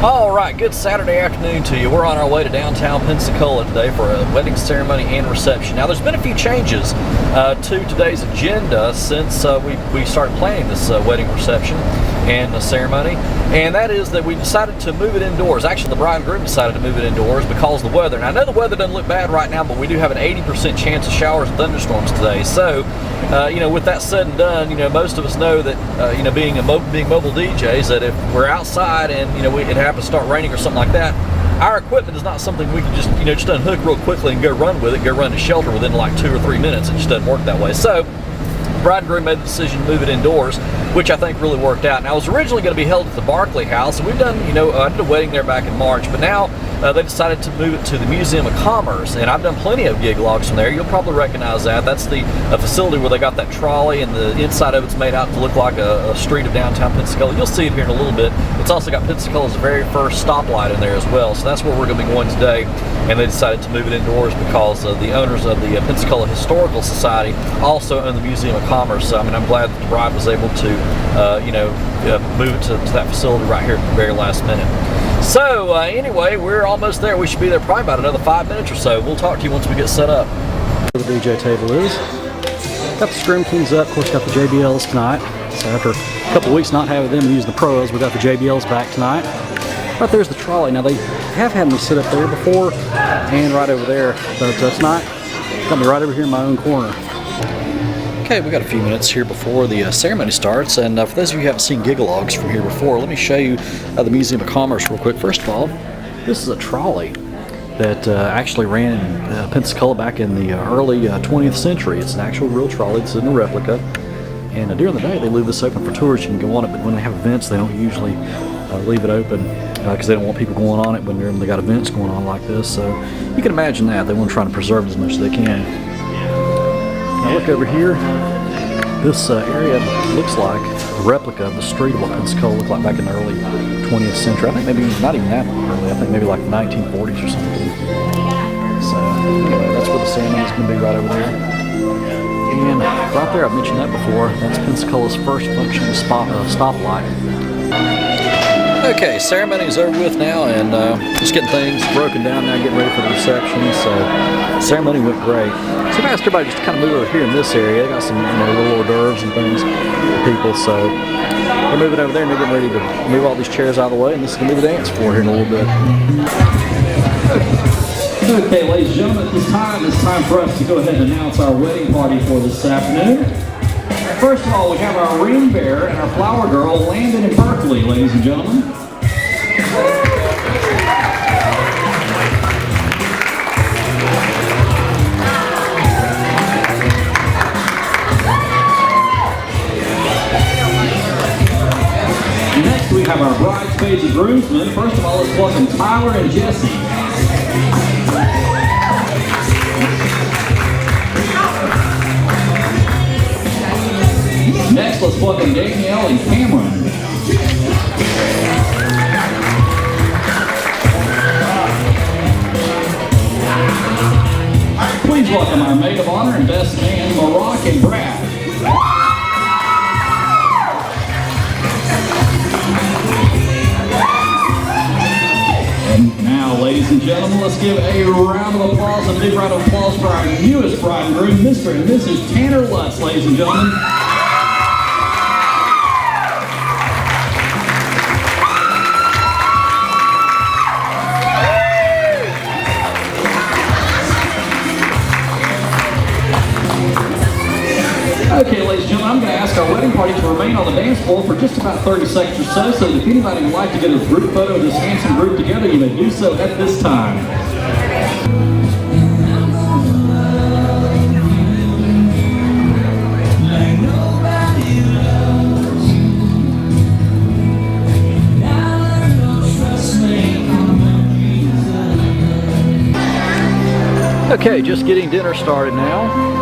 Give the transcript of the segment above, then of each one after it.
All right, good Saturday afternoon to you. We're on our way to downtown Pensacola today for a wedding ceremony and reception. Now, there's been a few changes to today's agenda since we started planning this wedding reception and the ceremony, and that is that we decided to move it indoors. Actually, the bride and groom decided to move it indoors because of the weather. And I know the weather doesn't look bad right now, but we do have an 80% chance of showers and thunderstorms today. So, with that said and done, most of us know that, being mobile DJs, that if we're outside and, it happens to start raining or something like that, our equipment is not something we can just unhook real quickly and go run with it, go run to shelter within like 2 or 3 minutes. It just doesn't work that way. So, bride and groom made the decision to move it indoors, which I think really worked out. Now, it was originally going to be held at the Barclay House, and we've done, I did a wedding there back in March, but now they decided to move it to the Museum of Commerce, and I've done plenty of gig logs from there. You'll probably recognize that. That's the facility where they got that trolley, and the inside of it's made out to look like a street of downtown Pensacola. You'll see it here in a little bit. It's also got Pensacola's very first stoplight in there as well, so that's where we're going to be going today. And they decided to move it indoors because the owners of the Pensacola Historical Society also own the Museum of Commerce. So, I'm glad that the bride was able to, move it to that facility right here at the very last minute. So, anyway, we're almost there. We should be there probably about another 5 minutes or so. We'll talk to you once we get set up. Where the DJ table is. Got the Scream Kings up. Of course, got the JBLs tonight. So after a couple weeks not having them using the pros, we got the JBLs back tonight. Right there's the trolley. Now, they have had me sit up there before and right over there, but tonight got me right over here in my own corner. Okay, we got a few minutes here before the ceremony starts, and for those of you who haven't seen gig logs from here before, let me show you the Museum of Commerce real quick. First of all, this is a trolley that actually ran in Pensacola back in the early 20th century. It's an actual real trolley. It's in a replica, and during the day they leave this open for tours. You can go on it, but when they have events, they don't usually leave it open because they don't want people going on it when they got events going on like this. So you can imagine that they want to try to preserve it as much as they can. Now look over here. This area looks like a replica of the street of what Pensacola looked like back in the early 20th century. I think maybe not even that early. I think maybe like the 1940s or something. So anyway, that's where the ceremony is going to be, right over there. And right there, I've mentioned that before, that's Pensacola's first functioning stoplight. Okay, ceremony is over with now, and just getting things broken down now, getting ready for the reception. So, the ceremony went great. So, I asked everybody just to kind of move over here in this area. They got some little hors d'oeuvres and things for people. So, they're moving over there, and they're getting ready to move all these chairs out of the way, and this is going to be the dance floor here in a little bit. Okay, ladies and gentlemen, at this time, it's time for us to go ahead and announce our wedding party for this afternoon. First of all, we have our ring bearer and our flower girl, Landon and Berkeley, ladies and gentlemen. Next, we have our bridesmaids and groomsmen. First of all, let's welcome Tyler and Jesse. Next, let's welcome Danielle and Cameron. Please welcome our maid of honor and best man, Barack and Brad. And now, ladies and gentlemen, let's give a round of applause, a big round of applause for our newest bride and groom, Mr. and Mrs. Tanner Lutz, ladies and gentlemen. Okay, ladies and gentlemen, I'm going to ask our wedding party to remain on the dance floor for just about 30 seconds or so, so that if anybody would like to get a group photo of this handsome group together, you may do so at this time. Okay, just getting dinner started now.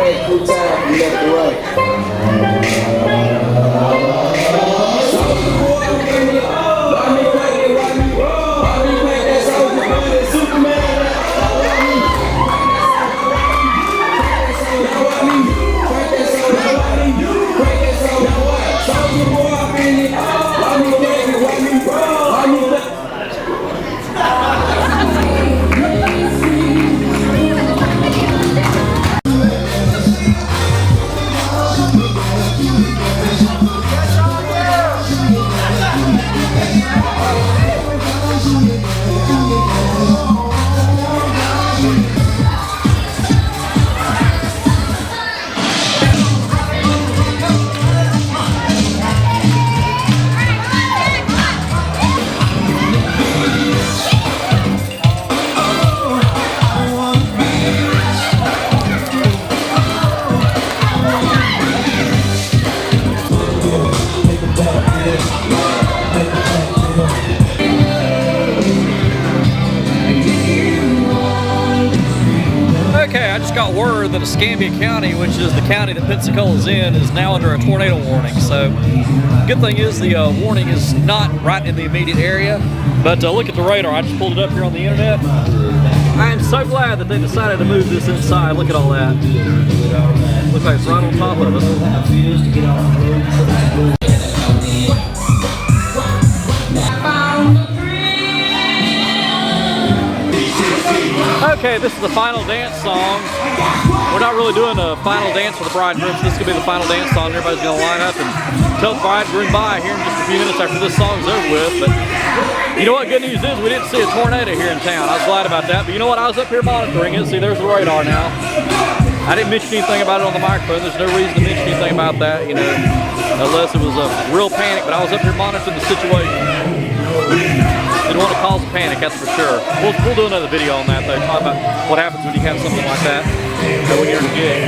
back 3 times, you left to right. Okay, I just got word that Escambia County, which is the county that Pensacola's in, is now under a tornado warning. So, good thing is the warning is not right in the immediate area. But look at the radar. I just pulled it up here on the internet. I am so glad that they decided to move this inside. Look at all that. Looks like it's right on top of us. Okay, this is the final dance song. We're not really doing a final dance for the Bride-Groom, so this could be the final dance song. Everybody's going to line up and tell the Bride-Groom bye here in just a few minutes after this song's over with. But you know what good news is? We didn't see a tornado here in town. I was glad about that. But you know what? I was up here monitoring it. See, there's the radar now. I didn't mention anything about it on the microphone. There's no reason to mention anything about that, you know, unless it was a real panic. But I was up here monitoring the situation. Didn't want to cause a panic, that's for sure. We'll do another video on that, though. Talk about what happens when you have something like that when you're in a gig.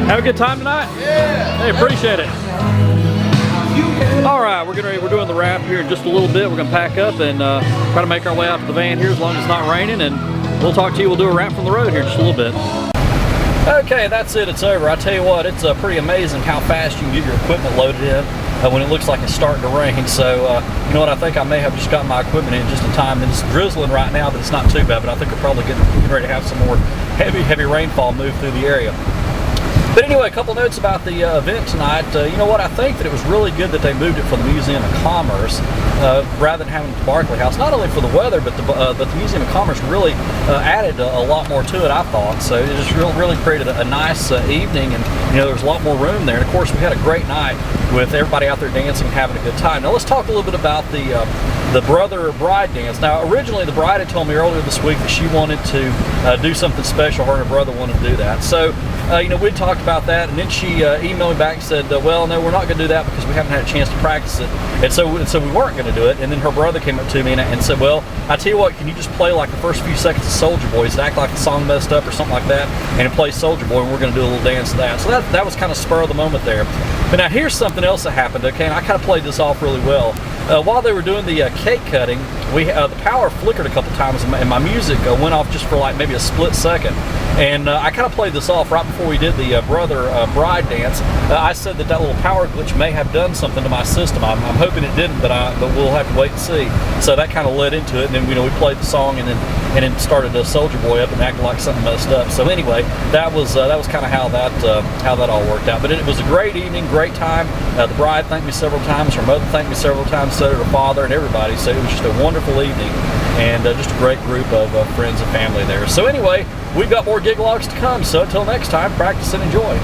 Have a good time tonight? Yeah. Hey, appreciate it. All right, we're doing the wrap here in just a little bit. We're gonna pack up and try to make our way out to the van here as long as it's not raining, and we'll talk to you. We'll do a wrap from the road here in just a little bit. Okay, that's it. It's over. I tell you what, it's pretty amazing how fast you can get your equipment loaded in when it looks like it's starting to rain. So, you know what? I think I may have just got my equipment in just in time. And it's drizzling right now, but it's not too bad. But I think we're probably getting ready to have some more heavy rainfall move through the area. But anyway, a couple notes about the event tonight. You know what? I think that it was really good that they moved it from the Museum of Commerce rather than having it at the Barclay House. Not only for the weather, but the Museum of Commerce really added a lot more to it, I thought. So it just really created a nice evening, and you know, there was a lot more room there. And of course, we had a great night with everybody out there dancing and having a good time. Now let's talk a little bit about the brother-bride dance. Now originally the bride had told me earlier this week that she wanted to do something special. Her and her brother wanted to do that. So you know, we talked about that, and then she emailed me back and said, well, no, we're not going to do that because we haven't had a chance to practice it. And so we weren't going to do it. And then her brother came up to me and said, well, I tell you what, can you just play like the first few seconds of Soldier Boy? Just act like the song messed up or something like that, and it plays Soldier Boy, and we're going to do a little dance to that. So that was kind of spur of the moment there. But now here's something else that happened, okay, and I kind of played this off really well. While they were doing the cake cutting, the power flickered a couple times, and my music went off just for like maybe a split second. And I kind of played this off right before we did the bride dance. I said that little power glitch may have done something to my system. I'm hoping it didn't, but we'll have to wait and see. So that kind of led into it, and then we played the song, and then started Soldier Boy up and acting like something messed up. So anyway, that was kind of how that all worked out. But it was a great evening, great time. The bride thanked me several times. Her mother thanked me several times. So did her father and everybody. So it was just a wonderful evening, and just a great group of friends and family there. So anyway, we've got more gig logs to come. So until next time, practice and enjoy.